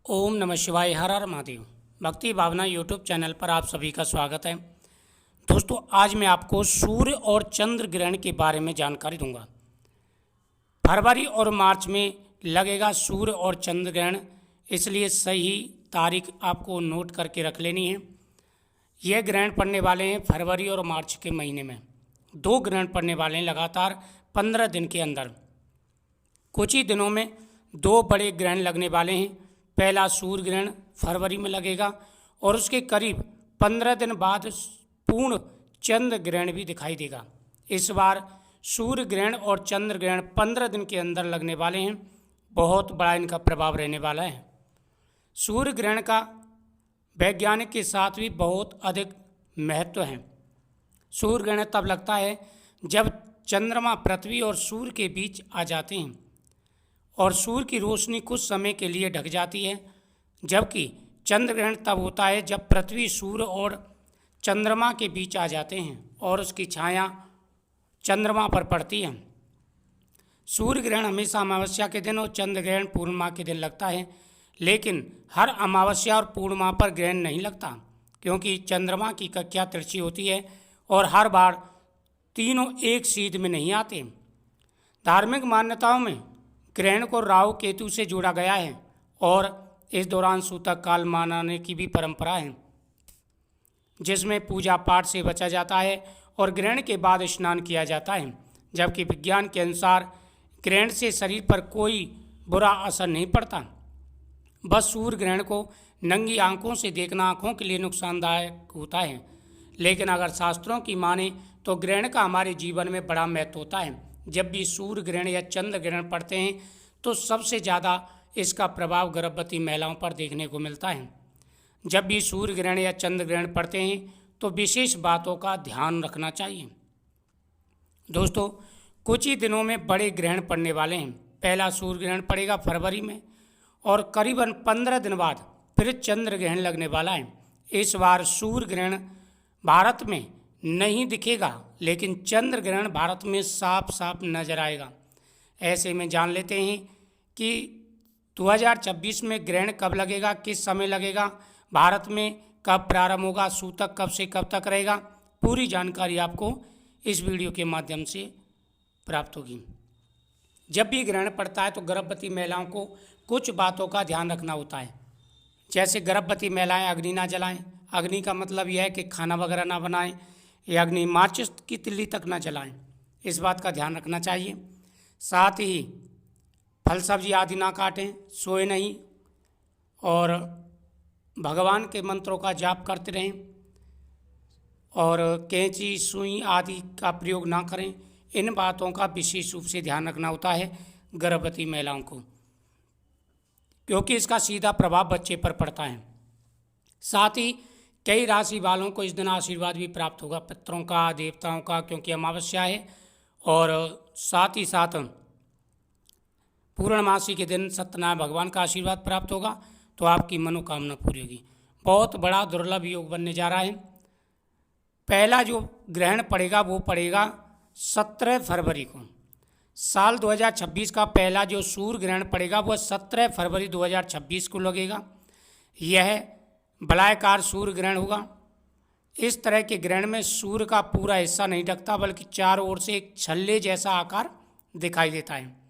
ओम नमः शिवाय। हर हर महादेव। भक्ति भावना यूट्यूब चैनल पर आप सभी का स्वागत है। दोस्तों, आज मैं आपको सूर्य और चंद्र ग्रहण के बारे में जानकारी दूंगा। फरवरी और मार्च में लगेगा सूर्य और चंद्र ग्रहण, इसलिए सही तारीख आपको नोट करके रख लेनी है। यह ग्रहण पड़ने वाले हैं फरवरी और मार्च के महीने में। 2 ग्रहण पड़ने वाले हैं लगातार 15 दिन के अंदर। कुछ ही दिनों में 2 बड़े ग्रहण लगने वाले हैं। पहला सूर्य ग्रहण फरवरी में लगेगा और उसके करीब 15 दिन बाद पूर्ण चंद्र ग्रहण भी दिखाई देगा। इस बार सूर्य ग्रहण और चंद्र ग्रहण 15 दिन के अंदर लगने वाले हैं। बहुत बड़ा इनका प्रभाव रहने वाला है। सूर्य ग्रहण का वैज्ञानिक के साथ भी बहुत अधिक महत्व है। सूर्य ग्रहण तब लगता है जब चंद्रमा पृथ्वी और सूर्य के बीच आ जाते हैं और सूर्य की रोशनी कुछ समय के लिए ढक जाती है, जबकि चंद्र ग्रहण तब होता है जब पृथ्वी सूर्य और चंद्रमा के बीच आ जाते हैं और उसकी छाया चंद्रमा पर पड़ती है। सूर्य ग्रहण हमेशा अमावस्या के दिन और चंद्र ग्रहण पूर्णिमा के दिन लगता है, लेकिन हर अमावस्या और पूर्णिमा पर ग्रहण नहीं लगता, क्योंकि चंद्रमा की कक्षा तिरछी होती है और हर बार तीनों एक सीध में नहीं आते। धार्मिक मान्यताओं में ग्रहण को राहु केतु से जोड़ा गया है और इस दौरान सूतक काल मनाने की भी परंपरा है, जिसमें पूजा पाठ से बचा जाता है और ग्रहण के बाद स्नान किया जाता है। जबकि विज्ञान के अनुसार ग्रहण से शरीर पर कोई बुरा असर नहीं पड़ता। बस सूर्य ग्रहण को नंगी आंखों से देखना आंखों के लिए नुकसानदायक होता है, लेकिन अगर शास्त्रों की माने तो ग्रहण का हमारे जीवन में बड़ा महत्व होता है। जब भी सूर्य ग्रहण या चंद्र ग्रहण पड़ते हैं तो सबसे ज़्यादा इसका प्रभाव गर्भवती महिलाओं पर देखने को मिलता है। जब भी सूर्य ग्रहण या चंद्र ग्रहण पड़ते हैं तो विशेष बातों का ध्यान रखना चाहिए। दोस्तों, कुछ ही दिनों में बड़े ग्रहण पड़ने वाले हैं। पहला सूर्य ग्रहण पड़ेगा फरवरी में और करीबन 15 दिन बाद फिर चंद्र ग्रहण लगने वाला है। इस बार सूर्य ग्रहण भारत में नहीं दिखेगा, लेकिन चंद्र ग्रहण भारत में साफ साफ नजर आएगा। ऐसे में जान लेते हैं कि 2026 में ग्रहण कब लगेगा, किस समय लगेगा, भारत में कब प्रारंभ होगा, सूतक कब से कब तक रहेगा। पूरी जानकारी आपको इस वीडियो के माध्यम से प्राप्त होगी। जब भी ग्रहण पड़ता है तो गर्भवती महिलाओं को कुछ बातों का ध्यान रखना होता है। जैसे गर्भवती महिलाएं अग्नि ना जलाएं। अग्नि का मतलब यह है कि खाना वगैरह ना बनाएं या अग्नि माचिस की तिल्ली तक ना जलाएं। इस बात का ध्यान रखना चाहिए। साथ ही फल सब्जी आदि ना काटें, सोए नहीं और भगवान के मंत्रों का जाप करते रहें और कैंची सुई आदि का प्रयोग ना करें। इन बातों का विशेष रूप से ध्यान रखना होता है गर्भवती महिलाओं को, क्योंकि इसका सीधा प्रभाव बच्चे पर पड़ता है। साथ ही कई राशि वालों को इस दिन आशीर्वाद भी प्राप्त होगा, पितरों का, देवताओं का, क्योंकि अमावस्या है। और साथ ही साथ पूर्णमासी के दिन सत्यनारायण भगवान का आशीर्वाद प्राप्त होगा तो आपकी मनोकामना पूरी होगी। बहुत बड़ा दुर्लभ योग बनने जा रहा है। पहला जो ग्रहण पड़ेगा वो पड़ेगा 17 फरवरी को। साल 2026 का पहला जो सूर्य ग्रहण पड़ेगा वह 17 फरवरी 2026 को लगेगा। यह वलयाकार सूर्य ग्रहण होगा। इस तरह के ग्रहण में सूर्य का पूरा हिस्सा नहीं ढकता, बल्कि चारों ओर से एक छल्ले जैसा आकार दिखाई देता है।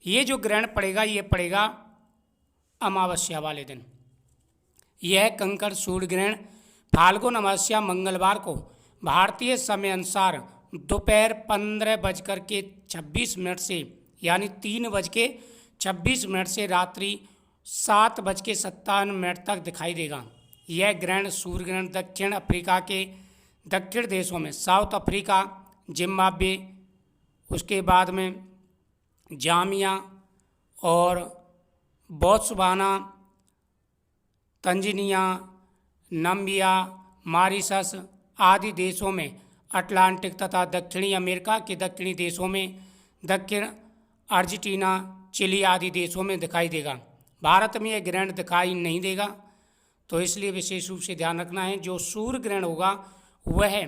ये जो ग्रहण पड़ेगा ये पड़ेगा अमावस्या वाले दिन। यह कंकड़ सूर्य ग्रहण फाल्गुन अमावस्या मंगलवार को भारतीय समय अनुसार दोपहर 15:26 से यानी 3:26 से रात्रि 7:57 तक दिखाई देगा। यह ग्रहण सूर्य ग्रहण दक्षिण अफ्रीका के दक्षिण देशों में साउथ अफ्रीका, जिम्बाब्वे, उसके बाद में जामिया और बोत्सवाना, तंजानिया, नामीबिया, मॉरिशस आदि देशों में, अटलांटिक तथा दक्षिणी अमेरिका के दक्षिणी देशों में, दक्षिण अर्जेंटीना, चिली आदि देशों में दिखाई देगा। भारत में यह ग्रहण दिखाई नहीं देगा, तो इसलिए विशेष रूप से ध्यान रखना है। जो सूर्य ग्रहण होगा वह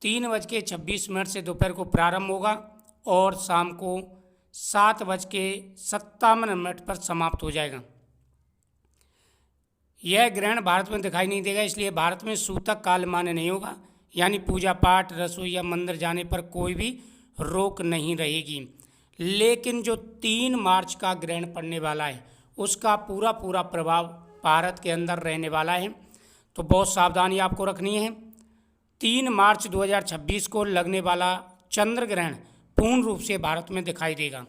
3:26 से दोपहर को प्रारंभ होगा और शाम को 7:57 पर समाप्त हो जाएगा। यह ग्रहण भारत में दिखाई नहीं देगा, इसलिए भारत में सूतक काल मान्य नहीं होगा, यानी पूजा पाठ, रसोई या मंदिर जाने पर कोई भी रोक नहीं रहेगी। लेकिन जो 3 मार्च का ग्रहण पड़ने वाला है उसका पूरा पूरा प्रभाव भारत के अंदर रहने वाला है, तो बहुत सावधानी आपको रखनी है। 3 मार्च 2026 को लगने वाला चंद्र ग्रहण पूर्ण रूप से भारत में दिखाई देगा।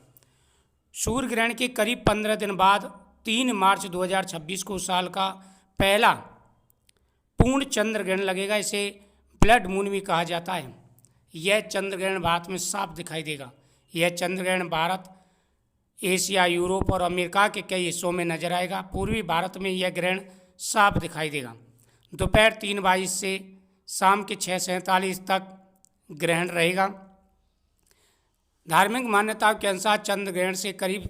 सूर्य ग्रहण के करीब 15 दिन बाद 3 मार्च 2026 को साल का पहला पूर्ण चंद्र ग्रहण लगेगा। इसे ब्लड मून भी कहा जाता है। यह चंद्र ग्रहण भारत में साफ दिखाई देगा। यह चंद्र ग्रहण भारत, एशिया, यूरोप और अमेरिका के कई हिस्सों में नजर आएगा। पूर्वी भारत में यह ग्रहण साफ दिखाई देगा। दोपहर 3:22 से शाम के 6:47 तक ग्रहण रहेगा। धार्मिक मान्यताओं के अनुसार चंद्र ग्रहण से करीब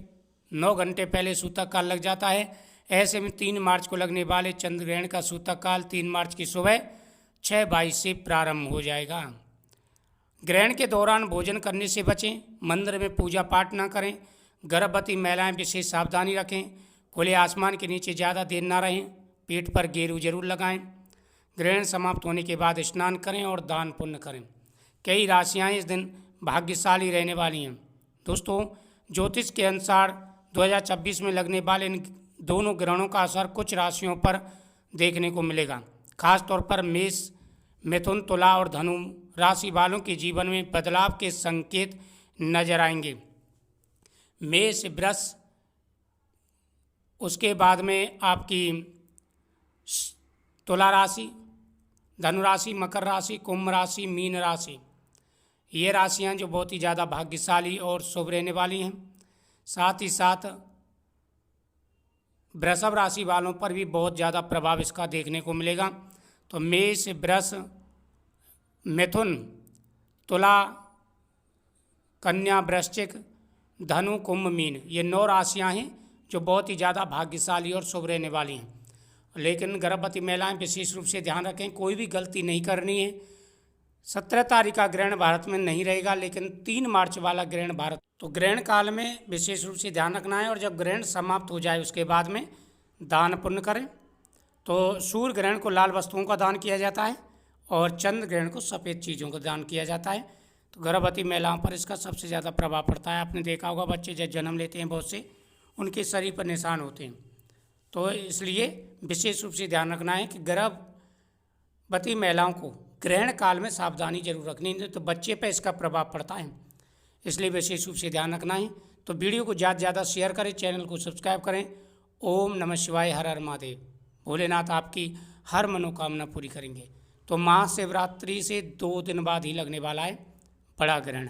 9 घंटे पहले सूतक काल लग जाता है। ऐसे में 3 मार्च को लगने वाले चंद्र ग्रहण का सूतक काल 3 मार्च की सुबह 6:22 से प्रारंभ हो जाएगा। ग्रहण के दौरान भोजन करने से बचें, मंदिर में पूजा पाठ न करें, गर्भवती महिलाएं विशेष सावधानी रखें, खुले आसमान के नीचे ज़्यादा देर न रहें, पेट पर गेरू जरूर लगाएं, ग्रहण समाप्त होने के बाद स्नान करें और दान पुण्य करें। कई राशियां इस दिन भाग्यशाली रहने वाली हैं। दोस्तों, ज्योतिष के अनुसार 2026 में लगने वाले इन दोनों ग्रहणों का असर कुछ राशियों पर देखने को मिलेगा। खासतौर पर मेष, मिथुन, तुला और धनु राशि वालों के जीवन में बदलाव के संकेत नजर आएंगे। मेष, वृष, उसके बाद में आपकी तुला राशि, धनु राशि, मकर राशि, कुंभ राशि, मीन राशि, ये राशियां जो बहुत ही ज़्यादा भाग्यशाली और शुभ रहने वाली हैं। साथ ही साथ वृषभ राशि वालों पर भी बहुत ज़्यादा प्रभाव इसका देखने को मिलेगा। तो मेष, वृष, मिथुन, तुला, कन्या, वृश्चिक, धनु, कुंभ, मीन, ये 9 राशियां हैं जो बहुत ही ज़्यादा भाग्यशाली और शुभ रहने वाली हैं। लेकिन गर्भवती महिलाएं विशेष रूप से ध्यान रखें, कोई भी गलती नहीं करनी है। 17 तारीख का ग्रहण भारत में नहीं रहेगा, लेकिन 3 मार्च वाला ग्रहण भारत, तो ग्रहण काल में विशेष रूप से ध्यान रखना है। और जब ग्रहण समाप्त हो जाए उसके बाद में दान पुण्य करें। तो सूर्य ग्रहण को लाल वस्तुओं का दान किया जाता है और चंद्र ग्रहण को सफ़ेद चीज़ों का दान किया जाता है। तो गर्भवती महिलाओं पर इसका सबसे ज़्यादा प्रभाव पड़ता है। आपने देखा होगा, बच्चे जब जन्म लेते हैं बहुत से, उनके शरीर पर निशान होते हैं। तो इसलिए विशेष रूप से ध्यान रखना है कि गर्भवती महिलाओं को ग्रहण काल में सावधानी जरूर रखनी है, तो बच्चे पर इसका प्रभाव पड़ता है, इसलिए विशेष रूप से ध्यान रखना है। तो वीडियो को ज़्यादा से ज़्यादा शेयर करें, चैनल को सब्सक्राइब करें। ओम नमः शिवाय, हर हर महादेव। भोलेनाथ आपकी हर मनोकामना पूरी करेंगे। तो महाशिवरात्रि से 2 दिन बाद ही लगने वाला है बड़ा ग्रहण।